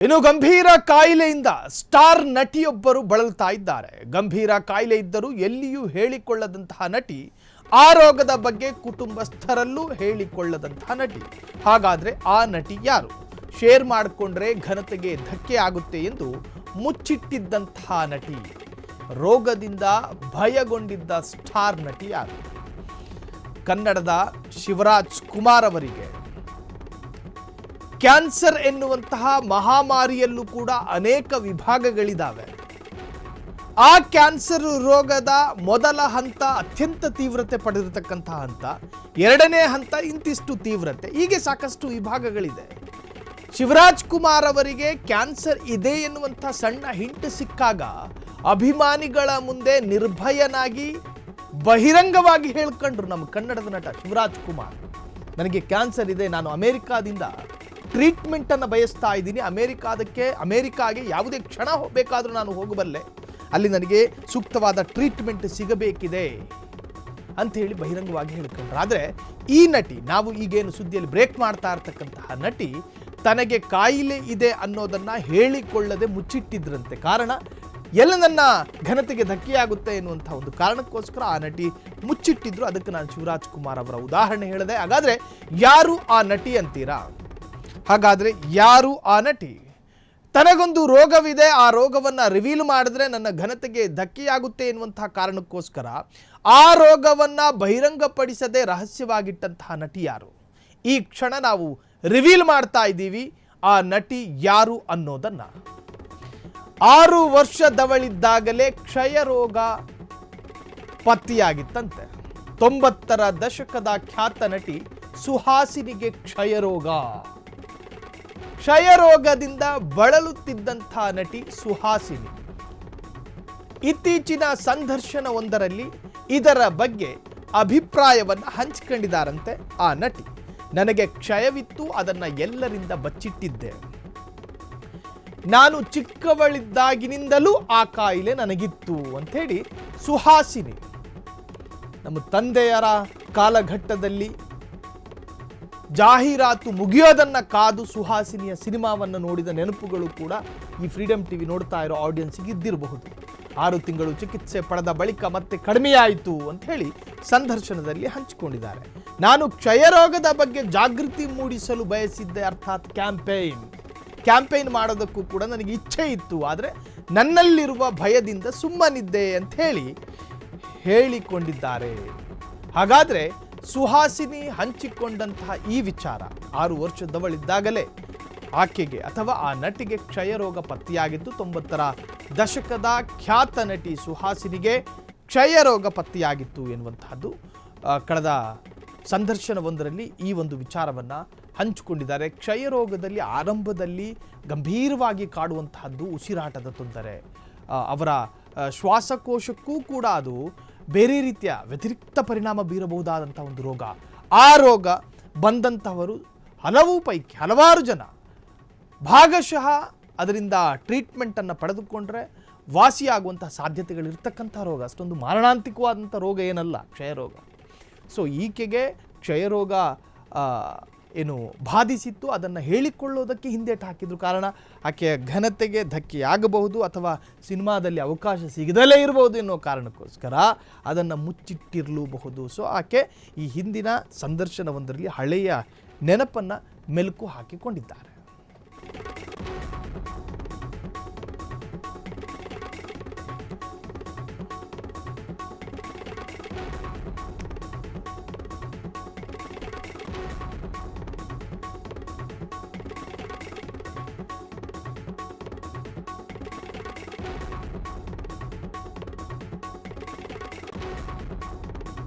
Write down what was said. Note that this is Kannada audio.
ಇನ್ನು ಗಂಭೀರ ಕಾಯಿಲೆಯಿಂದ ಸ್ಟಾರ್ ನಟಿಯೊಬ್ಬರು ಬಳಲ್ತಾ ಇದ್ದಾರೆ. ಗಂಭೀರ ಕಾಯಿಲೆ ಇದ್ದರೂ ಎಲ್ಲಿಯೂ ಹೇಳಿಕೊಳ್ಳದಂತಹ ನಟಿ, ಆ ರೋಗದ ಬಗ್ಗೆ ಕುಟುಂಬಸ್ಥರಲ್ಲೂ ಹೇಳಿಕೊಳ್ಳದಂತಹ ನಟಿ. ಹಾಗಾದ್ರೆ ಆ ನಟಿ ಯಾರು? ಶೇರ್ ಮಾಡಿಕೊಂಡ್ರೆ ಘನತೆಗೆ ಧಕ್ಕೆ ಆಗುತ್ತೆ ಎಂದು ಮುಚ್ಚಿಟ್ಟಿದ್ದಂತಹ ನಟಿ, ರೋಗದಿಂದ ಭಯಗೊಂಡಿದ್ದ ಸ್ಟಾರ್ ನಟಿ ಯಾರು? ಕನ್ನಡದ ಶಿವರಾಜ್ ಕುಮಾರ್ ಅವರಿಗೆ ಕ್ಯಾನ್ಸರ್ ಎನ್ನುವಂತಹ ಮಹಾಮಾರಿಯಲ್ಲೂ ಕೂಡ ಅನೇಕ ವಿಭಾಗಗಳಿದ್ದಾವೆ. ಆ ಕ್ಯಾನ್ಸರ್ ರೋಗದ ಮೊದಲ ಹಂತ ಅತ್ಯಂತ ತೀವ್ರತೆ ಪಡೆದಿರತಕ್ಕಂತಹ ಹಂತ, ಎರಡನೇ ಹಂತ ಇಂತಿಷ್ಟು ತೀವ್ರತೆ, ಹೀಗೆ ಸಾಕಷ್ಟು ವಿಭಾಗಗಳಿದೆ. ಶಿವರಾಜ್ ಕುಮಾರ್ ಅವರಿಗೆ ಕ್ಯಾನ್ಸರ್ ಇದೆ ಎನ್ನುವಂಥ ಸಣ್ಣ ಹಿಂಟ್ ಸಿಕ್ಕಾಗ ಅಭಿಮಾನಿಗಳ ಮುಂದೆ ನಿರ್ಭಯನಾಗಿ ಬಹಿರಂಗವಾಗಿ ಹೇಳ್ಕೊಂಡ್ರು ನಮ್ಮ ಕನ್ನಡದ ನಟ ಶಿವರಾಜ್ ಕುಮಾರ್. ನನಗೆ ಕ್ಯಾನ್ಸರ್ ಇದೆ, ನಾನು ಅಮೆರಿಕಾದಿಂದ ಟ್ರೀಟ್ಮೆಂಟ್ ಅನ್ನು ಬಯಸ್ತಾ ಇದ್ದೀನಿ, ಅಮೆರಿಕಾಗೆ ಯಾವುದೇ ಕ್ಷಣ ಬೇಕಾದರೂ ನಾನು ಹೋಗಬಲ್ಲೆ, ಅಲ್ಲಿ ನನಗೆ ಸೂಕ್ತವಾದ ಟ್ರೀಟ್ಮೆಂಟ್ ಸಿಗಬೇಕಿದೆ ಅಂತ ಹೇಳಿ ಬಹಿರಂಗವಾಗಿ ಹೇಳ್ಕೊಂಡ್ರು. ಆದರೆ ಈ ನಟಿ, ನಾವು ಈಗೇನು ಸುದ್ದಿಯಲ್ಲಿ ಬ್ರೇಕ್ ಮಾಡ್ತಾ ಇರ್ತಕ್ಕಂತಹ ನಟಿ, ತನಗೆ ಕಾಯಿಲೆ ಇದೆ ಅನ್ನೋದನ್ನ ಹೇಳಿಕೊಳ್ಳದೆ ಮುಚ್ಚಿಟ್ಟಿದ್ರಂತೆ. ಕಾರಣ, ಎಲ್ಲ ನನ್ನ ಘನತೆಗೆ ಧಕ್ಕೆಯಾಗುತ್ತೆ ಎನ್ನುವಂಥ ಒಂದು ಕಾರಣಕ್ಕೋಸ್ಕರ ಆ ನಟಿ ಮುಚ್ಚಿಟ್ಟಿದ್ರು. ಅದಕ್ಕೆ ನಾನು ಶಿವರಾಜ್ ಕುಮಾರ್ ಅವರ ಉದಾಹರಣೆ ಹೇಳಿದೆ. ಹಾಗಾದ್ರೆ ಯಾರು ಆ ನಟಿ ಅಂತೀರಾ? ಹಾಗಾದ್ರೆ ಯಾರು ಆ ನಟಿ? ತನಗೊಂದು ರೋಗವಿದೆ, ಆ ರೋಗವನ್ನು ರಿವೀಲ್ ಮಾಡಿದ್ರೆ ನನ್ನ ಘನತೆಗೆ ಧಕ್ಕೆಯಾಗುತ್ತೆ ಎನ್ನುವಂತಹ ಕಾರಣಕ್ಕೋಸ್ಕರ ಆ ರೋಗವನ್ನು ಬಹಿರಂಗಪಡಿಸದೆ ರಹಸ್ಯವಾಗಿಟ್ಟಂತಹ ನಟಿ ಯಾರು? ಈ ಕ್ಷಣ ನಾವು ರಿವೀಲ್ ಮಾಡ್ತಾ ಇದ್ದೀವಿ ಆ ನಟಿ ಯಾರು ಅನ್ನೋದನ್ನ. 6 ವರ್ಷದವಳಿದ್ದಾಗಲೇ ಕ್ಷಯ ರೋಗ ಪತ್ತೆಯಾಗಿತ್ತಂತೆ. 90ರ ದಶಕದ ಖ್ಯಾತ ನಟಿ ಸುಹಾಸಿನಿಗೆ ಕ್ಷಯರೋಗದಿಂದ ಬಳಲುತ್ತಿದ್ದಂಥ ನಟಿ ಸುಹಾಸಿನಿ ಇತ್ತೀಚಿನ ಸಂದರ್ಶನವೊಂದರಲ್ಲಿ ಇದರ ಬಗ್ಗೆ ಅಭಿಪ್ರಾಯವನ್ನು ಹಂಚಿಕೊಂಡಿದ್ದಾರಂತೆ. ಆ ನಟಿ, ನನಗೆ ಕ್ಷಯವಿತ್ತು, ಅದನ್ನು ಎಲ್ಲರಿಂದ ಬಚ್ಚಿಟ್ಟಿದ್ದೆ. ನಾನು ಚಿಕ್ಕವಳಿದ್ದಾಗಿನಿಂದಲೂ ಆ ಕಾಯಿಲೆ ನನಗಿತ್ತು ಅಂಥೇಳಿ ಸುಹಾಸಿನಿ, ನಮ್ಮ ತಂದೆಯರ ಕಾಲಘಟ್ಟದಲ್ಲಿ ಜಾಹೀರಾತು ಮುಗಿಯೋದನ್ನ ಕಾದು ಸುಹಾಸಿನಿಯ ಸಿನಿಮಾವನ್ನು ನೋಡಿದ ನೆನಪುಗಳು ಕೂಡ ಈ ಫ್ರೀಡಮ್ ಟಿವಿ ನೋಡ್ತಾ ಇರೋ ಆಡಿಯನ್ಸ್ಗೆ ಇದ್ದಿರಬಹುದು. 6 ತಿಂಗಳು ಚಿಕಿತ್ಸೆ ಪಡೆದ ಬಳಿಕ ಮತ್ತೆ ಕಡಿಮೆಯಾಯಿತು ಅಂತ ಹೇಳಿ ಸಂದರ್ಶನದಲ್ಲಿ ಹಂಚಿಕೊಂಡಿದ್ದಾರೆ. ನಾನು ಕ್ಷಯರೋಗದ ಬಗ್ಗೆ ಜಾಗೃತಿ ಮೂಡಿಸಲು ಬಯಸಿದ್ದೆ, ಅರ್ಥಾತ್ ಕ್ಯಾಂಪೇನ್ ಮಾಡೋದಕ್ಕೂ ಕೂಡ ನನಗೆ ಇಚ್ಛೆ ಇತ್ತು, ಆದರೆ ನನ್ನಲ್ಲಿರುವ ಭಯದಿಂದ ಸುಮ್ಮನಿದ್ದೆ ಅಂತ ಹೇಳಿಕೊಂಡಿದ್ದಾರೆ. ಹಾಗಾದ್ರೆ ಸುಹಾಸಿನಿ ಹಂಚಿಕೊಂಡಂತಹ ಈ ವಿಚಾರ, 6 ವರ್ಷದವಳಿದ್ದಾಗಲೇ ಆಕೆಗೆ ಅಥವಾ ಆ ನಟಿಗೆ ಕ್ಷಯರೋಗ ಪತ್ತೆಯಾಗಿತ್ತು. 90ರ ದಶಕದ ಖ್ಯಾತ ನಟಿ ಸುಹಾಸಿನಿಗೆ ಕ್ಷಯರೋಗ ಪತ್ತೆಯಾಗಿತ್ತು ಎನ್ನುವಂತಹದ್ದು ಕಳೆದ ಸಂದರ್ಶನವೊಂದರಲ್ಲಿ ಈ ಒಂದು ವಿಚಾರವನ್ನು ಹಂಚಿಕೊಂಡಿದ್ದಾರೆ. ಕ್ಷಯರೋಗದಲ್ಲಿ ಆರಂಭದಲ್ಲಿ ಗಂಭೀರವಾಗಿ ಕಾಡುವಂತಹದ್ದು ಉಸಿರಾಟದ ತೊಂದರೆ, ಅವರ ಶ್ವಾಸಕೋಶಕ್ಕೂ ಕೂಡ ಅದು ಬೇರೆ ರೀತಿಯ ವ್ಯತಿರಿಕ್ತ ಪರಿಣಾಮ ಬೀರಬಹುದಾದಂಥ ಒಂದು ರೋಗ. ಆ ರೋಗ ಬಂದಂಥವರು ಹಲವಾರು ಜನ ಭಾಗಶಃ ಅದರಿಂದ ಟ್ರೀಟ್ಮೆಂಟನ್ನು ಪಡೆದುಕೊಂಡ್ರೆ ವಾಸಿಯಾಗುವಂಥ ಸಾಧ್ಯತೆಗಳಿರ್ತಕ್ಕಂಥ ರೋಗ, ಅಷ್ಟೊಂದು ಮಾರಣಾಂತಿಕವಾದಂಥ ರೋಗ ಏನಲ್ಲ ಕ್ಷಯರೋಗ. ಸೊ ಈಕೆಗೆ ಕ್ಷಯರೋಗ ಏನು ಬಾಧಿಸಿತ್ತು, ಅದನ್ನು ಹೇಳಿಕೊಳ್ಳೋದಕ್ಕೆ ಹಿಂದೇಟು ಹಾಕಿದ್ರು. ಕಾರಣ, ಆಕೆಯ ಘನತೆಗೆ ಧಕ್ಕೆಯಾಗಬಹುದು ಅಥವಾ ಸಿನಿಮಾದಲ್ಲಿ ಅವಕಾಶ ಸಿಗದಲೇ ಇರಬಹುದು ಎನ್ನೋ ಕಾರಣಕ್ಕೋಸ್ಕರ ಅದನ್ನು ಮುಚ್ಚಿಟ್ಟಿರಲೂಬಹುದು. ಸೊ ಆಕೆ ಈ ಹಿಂದಿನ ಸಂದರ್ಶನವೊಂದರಲ್ಲಿ ಹಳೆಯ ನೆನಪನ್ನು ಮೆಲುಕು ಹಾಕಿಕೊಂಡಿದ್ದಾರೆ.